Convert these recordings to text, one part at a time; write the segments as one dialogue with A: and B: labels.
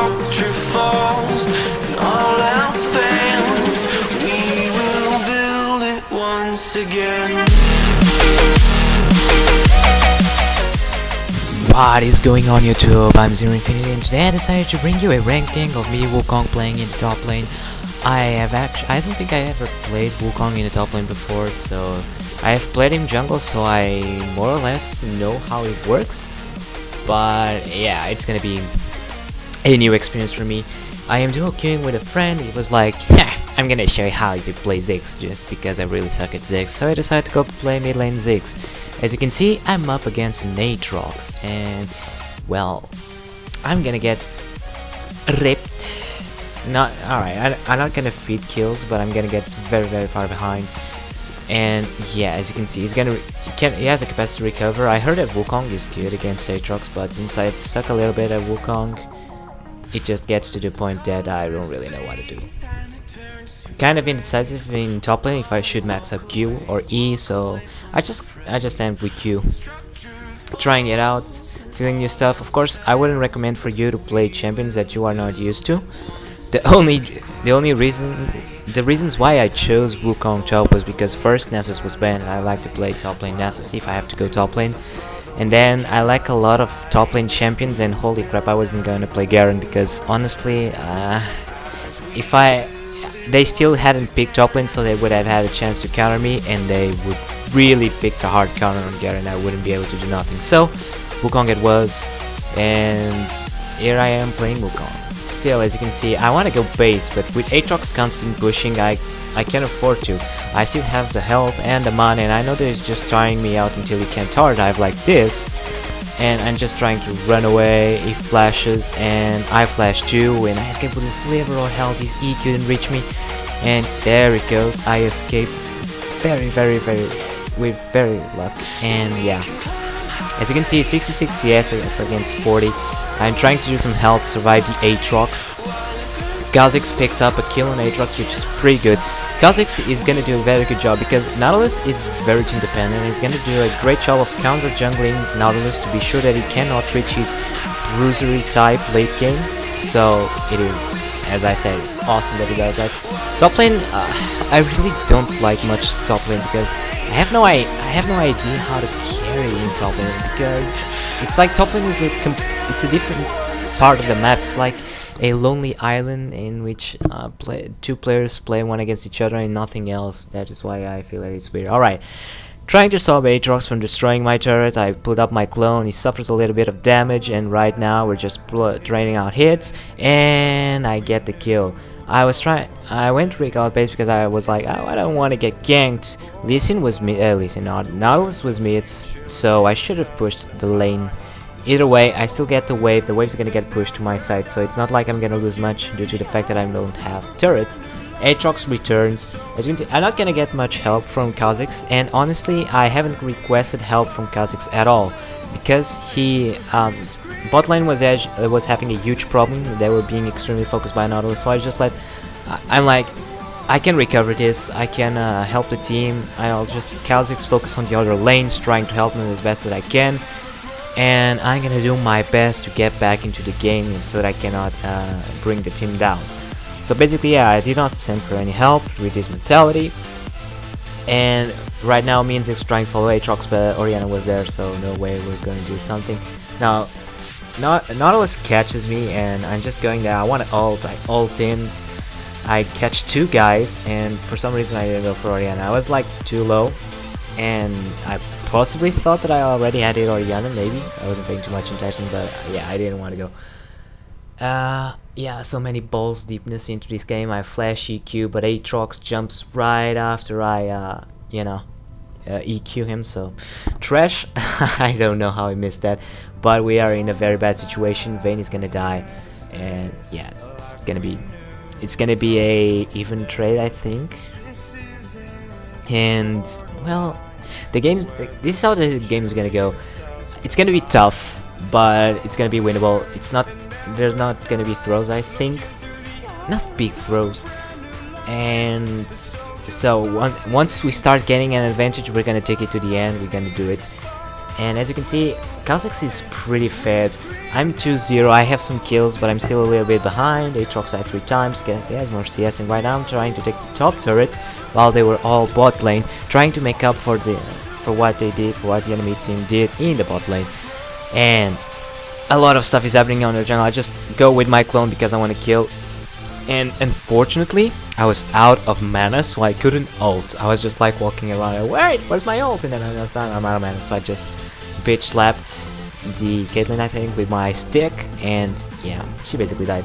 A: structure falls and all else fails, we will build it once again.
B: What is going on YouTube? I'm Zero Infinity and today I decided to bring you a ranking of me Wukong playing in the top lane. I don't think I ever played Wukong in the top lane before, so I have played him jungle, so I more or less know how it works. But yeah, it's gonna be a new experience for me. I am duo queuing with a friend. He was like, I'm gonna show you how to play Ziggs, just because I really suck at Ziggs, so I decided to go play mid lane Ziggs. As you can see, I'm up against an Aatrox, and well, I'm gonna get ripped. I'm not gonna feed kills, but I'm gonna get very far behind. And yeah, as you can see, he has a capacity to recover. I heard that Wukong is good against Aatrox, but since I suck a little bit at Wukong, it just gets to the point that I don't really know what to do. Kind of indecisive in top lane if I should max up Q or E, so I just end with Q, trying it out, feeling new stuff. Of course, I wouldn't recommend for you to play champions that you are not used to. The reasons why I chose Wukong top was because first Nessus was banned and I like to play top lane Nessus if I have to go top lane. And then I like a lot of top lane champions, and holy crap, I wasn't going to play Garen because honestly, they still hadn't picked top lane, so they would have had a chance to counter me, and they would really pick the hard counter on Garen. I wouldn't be able to do nothing. So Wukong it was, and here I am playing Wukong. Still, as you can see, I want to go base, but with Aatrox constant pushing, I can't afford to. I still have the health and the mana, and I know that he's just trying me out until he can't tower dive like this. And I'm just trying to run away. He flashes, and I flash too, and I escape with a sliver of health. His E couldn't reach me, and there it goes. I escaped with very luck, and yeah. As you can see, 66 CS against 40. I'm trying to do some health to survive the Aatrox. Ziggs picks up a kill on Aatrox, which is pretty good. Ziggs is gonna do a very good job because Nautilus is very team dependent. He's gonna do a great job of counter jungling Nautilus to be sure that he cannot reach his bruisery type late game. So it is, as I said, it's awesome that he does that. Top lane, I really don't like much top lane because I have no idea how to carry in top lane, because it's like top lane is it's a different part of the map. It's like a lonely island in which two players play one against each other and nothing else. That is why I feel that it's weird. Alright, trying to stop Aatrox from destroying my turret. I put up my clone, he suffers a little bit of damage, and right now we're just draining out hits, and I get the kill. I went recall base because I was like, oh, I don't want to get ganked. Nautilus was mid, so I should have pushed the lane. Either way, I still get the wave. The wave's gonna get pushed to my side, so it's not like I'm gonna lose much due to the fact that I don't have turrets. Aatrox returns. As you can see, I'm not gonna get much help from Ziggs, and honestly, I haven't requested help from Ziggs at all because he bot lane was having a huge problem. They were being extremely focused by Nautilus, so I just I'm like, I can recover this. I can help the team. I'll just Ziggs focus on the other lanes, trying to help them as best that I can. And I'm gonna do my best to get back into the game so that I cannot bring the team down. So basically, yeah, I did not send for any help with this mentality. And right now, me and Ziggs trying to follow Aatrox, but Orianna was there, so no way we're going to do something. Now, Nautilus catches me, and I'm just going there. I want to ult. I ult him. I catch two guys, and for some reason I didn't go for Orianna. I was like too low, and I possibly thought that I already had it Orianna, maybe. I wasn't paying too much attention, but yeah, I didn't want to go. Yeah, so many balls deepness into this game. I flash EQ, but Aatrox jumps right after I, EQ him, so trash. I don't know how he missed that, but we are in a very bad situation. Vayne is gonna die, and yeah, it's gonna be a even trade, I think. And well, this is how the game is gonna go. It's gonna be tough, but it's gonna be winnable. There's not gonna be throws, I think, not big throws. And so once we start getting an advantage, we're gonna take it to the end. We're gonna do it. And as you can see, Kha'Zix is pretty fed. I'm 2-0, I have some kills, but I'm still a little bit behind. Aatrox died 3 times, guess he has more CS, and right now I'm trying to take the top turret while they were all bot lane, trying to make up for what they did, for what the enemy team did in the bot lane. And a lot of stuff is happening on the jungle. I just go with my clone because I want to kill. And unfortunately, I was out of mana, so I couldn't ult. I was just like walking around and wait, where's my ult? And then I was done, I'm out of mana, so I just bitch slapped the Caitlyn, I think, with my stick, and yeah, she basically died.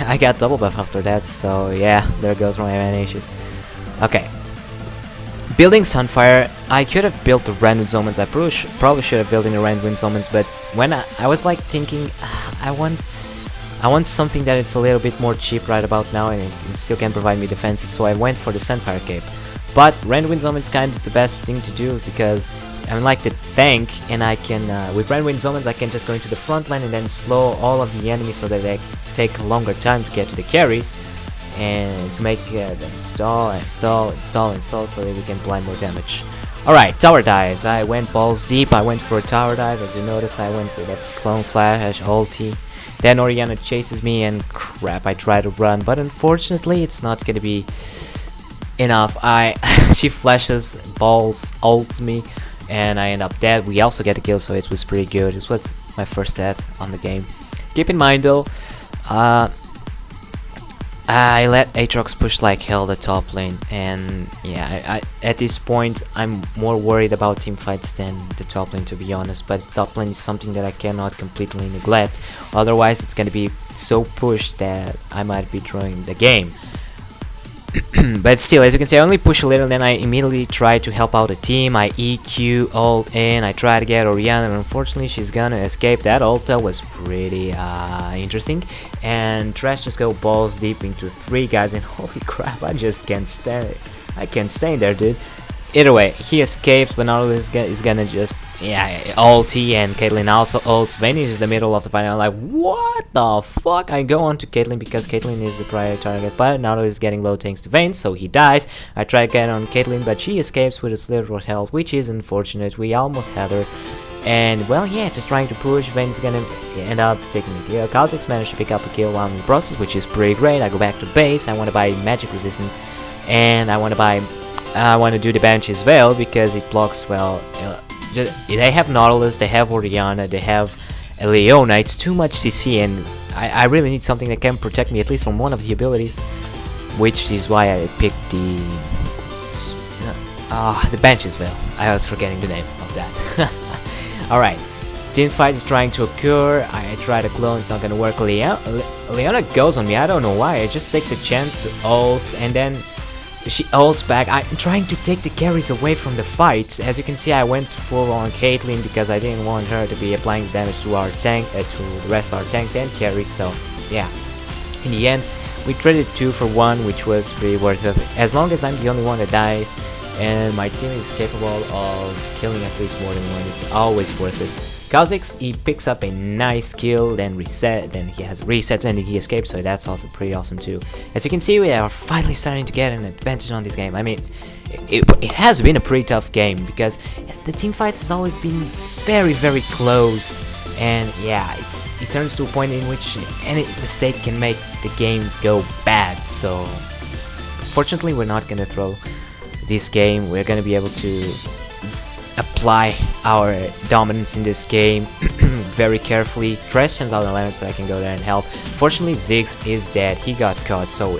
B: I got double buff after that, so yeah, there goes my mana issues. Okay. Building Sunfire, I could have built the Rend with Omens. I probably should have built in the Rend with Omens, but when I was like thinking, I want something that is a little bit more cheap right about now and it still can provide me defenses, so I went for the Sunfire Cape. But Rend with Omens is kind of the best thing to do because I'm like the tank, and I can, with Rend with Omens, I can just go into the front line and then slow all of the enemies so that they take a longer time to get to the carries and to make them stall so that we can apply more damage. Alright, tower dives. I went balls deep, I went for a tower dive. As you noticed, I went with a clone flash ulti. Then Orianna chases me and crap, I try to run, but unfortunately it's not gonna be enough. She flashes, balls, ults me, and I end up dead. We also get a kill, so it was pretty good. This was my first death on the game. Keep in mind though, I let Aatrox push like hell the top lane, and yeah, at this point I'm more worried about team fights than the top lane, to be honest, but top lane is something that I cannot completely neglect, otherwise it's gonna be so pushed that I might be throwing the game. But still, as you can see, I only push a little, then I immediately try to help out the team. I EQ, ult in, I try to get Orianna, and unfortunately she's gonna escape. That ulta was pretty interesting, and Trash just go balls deep into 3 guys, and holy crap, I just can't stand in there, dude. Either way, he escapes, but now is gonna just, yeah, ulti, and Caitlyn also ults, vanishes the middle of the fight. I'm like, what the fuck? I go on to Caitlyn because Caitlyn is the prior target, but Naruto is getting low thanks to Vayne, so he dies. I try to get on Caitlyn, but she escapes with a sliver of health, which is unfortunate. We almost had her. And well, yeah, just trying to push. Vayne's gonna end up taking the kill. Kha'Zix managed to pick up a kill while in the process, which is pretty great. I go back to base. I want to buy magic resistance, and I want to do the Banshee's Veil because it blocks well. They have Nautilus, they have Orianna, they have Leona. It's too much CC, and I really need something that can protect me at least from one of the abilities, which is why I picked the Banshee's Veil. I was forgetting the name of that. Alright, team fight is trying to occur. I try to clone, it's not gonna work. Leona goes on me, I don't know why. I just take the chance to ult, and then she ults back. I'm trying to take the carries away from the fights. As you can see, I went full on Caitlyn because I didn't want her to be applying damage to our tank, to the rest of our tanks and carries. So yeah, in the end, we traded 2 for 1, which was pretty worth it. As long as I'm the only one that dies, and my team is capable of killing at least more than one, it's always worth it. Kha'Zix, he picks up a nice kill, then reset, then he has resets and he escapes, so that's also pretty awesome too. As you can see, we are finally starting to get an advantage on this game. I mean, it has been a pretty tough game because the team fights has always been very closed, and yeah, it turns to a point in which any mistake can make the game go bad. So fortunately, we're not gonna throw this game. We're gonna be able to apply our dominance in this game very carefully. Trash sends out a ladder so I can go there and help. Fortunately, Ziggs is dead. He got caught, so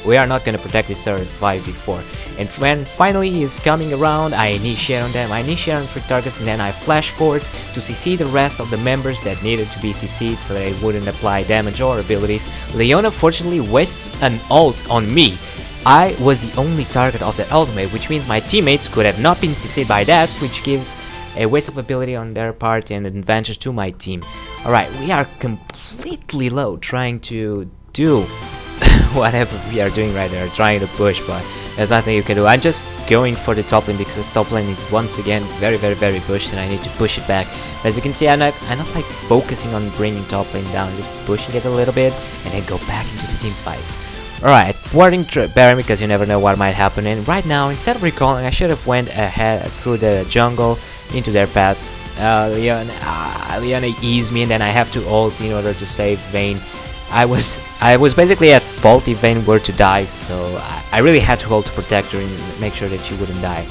B: we are not going to protect this turret 5v4. And when finally he is coming around, I initiate on them. I initiate on 3 targets, and then I flash forward to CC the rest of the members that needed to be CC'd so that it wouldn't apply damage or abilities. Leona fortunately wastes an ult on me. I was the only target of that ultimate, which means my teammates could have not been CC'd by that, which gives a waste of ability on their part and an advantage to my team. Alright, we are completely low trying to do whatever we are doing right there, trying to push, but there's nothing you can do. I'm just going for the top lane because the top lane is once again very pushed, and I need to push it back. As you can see, I'm not like focusing on bringing top lane down, just pushing it a little bit and then go back into the team fights. Alright, warding Baron because you never know what might happen, and right now, instead of recalling, I should have went ahead through the jungle into their paths. Leona eased me, and then I have to ult in order to save Vayne. I was basically at fault if Vayne were to die, so I really had to ult to protect her and make sure that she wouldn't die.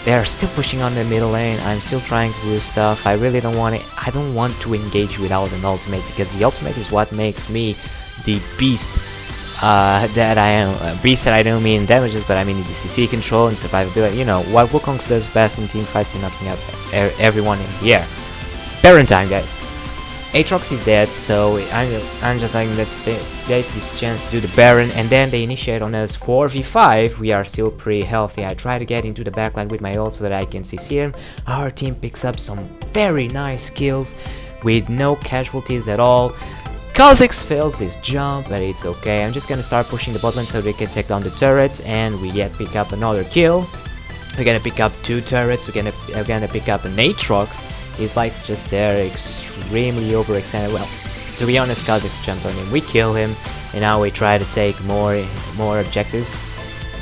B: They are still pushing on the middle lane. I'm still trying to do stuff. I really don't want it. I don't want to engage without an ultimate, because the ultimate is what makes me the beast that I am. Beast that I don't mean damages, but I mean the CC control and survivability. You know what Wukong does best in team fights and knocking up everyone in the air. Baron time, guys. Aatrox is dead, so I'm just like, let's take this chance to do the Baron, and then they initiate on us 4v5. We are still pretty healthy. I try to get into the backline with my ult so that I can CC him. Our team picks up some very nice kills with no casualties at all. Kha'Zix fails his jump, but it's okay. I'm just gonna start pushing the bot lane so they can take down the turrets, and we pick up another kill. We're gonna pick up 2 turrets. We're gonna pick up an Aatrox. He's like just there, extremely overextended. Well, to be honest, Kha'Zix jumped on him. We kill him, and now we try to take more objectives.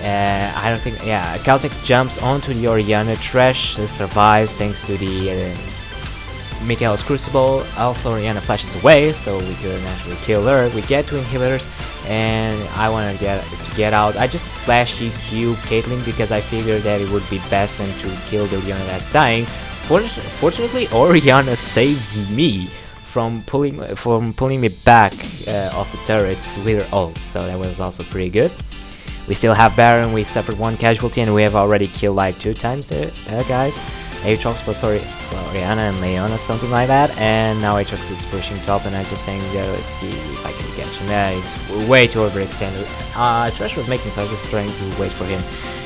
B: I don't think, yeah, Kha'Zix jumps onto the Orianna. Trash survives thanks to the Mikael's Crucible. Also, Orianna flashes away, so we could naturally kill her. We get 2 inhibitors, and I want to get out. I just flash EQ Caitlyn because I figured that it would be best than to kill the Orianna that's dying. Fortunately, Orianna saves me from pulling me back off the turrets with her ult, so that was also pretty good. We still have Baron. We suffered 1 casualty, and we have already killed like 2 times there, guys. Aatrox, but sorry, well, Orianna and Leona, something like that. And now Aatrox is pushing top, and I just think, let's see if I can catch him. That is way too overextended. Trash was making, so I was just trying to wait for him.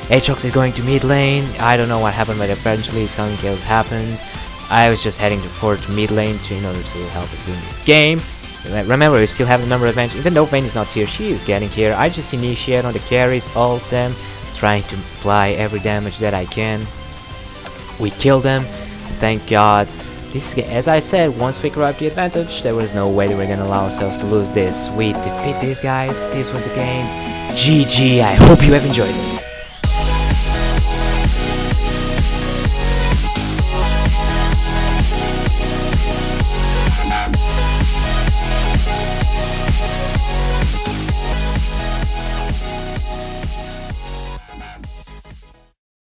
B: Aatrox is going to mid lane. I don't know what happened, but apparently some kills happened. I was just heading forward to mid lane in order to help win this game. Remember, we still have the number advantage. Even though Vayne is not here, she is getting here. I just initiate on the carries, ult them, trying to apply every damage that I can. We kill them, thank God. This, as I said, once we grab the advantage, there was no way that we're gonna allow ourselves to lose this. We defeat these guys. This was the game. GG. I hope you have enjoyed it.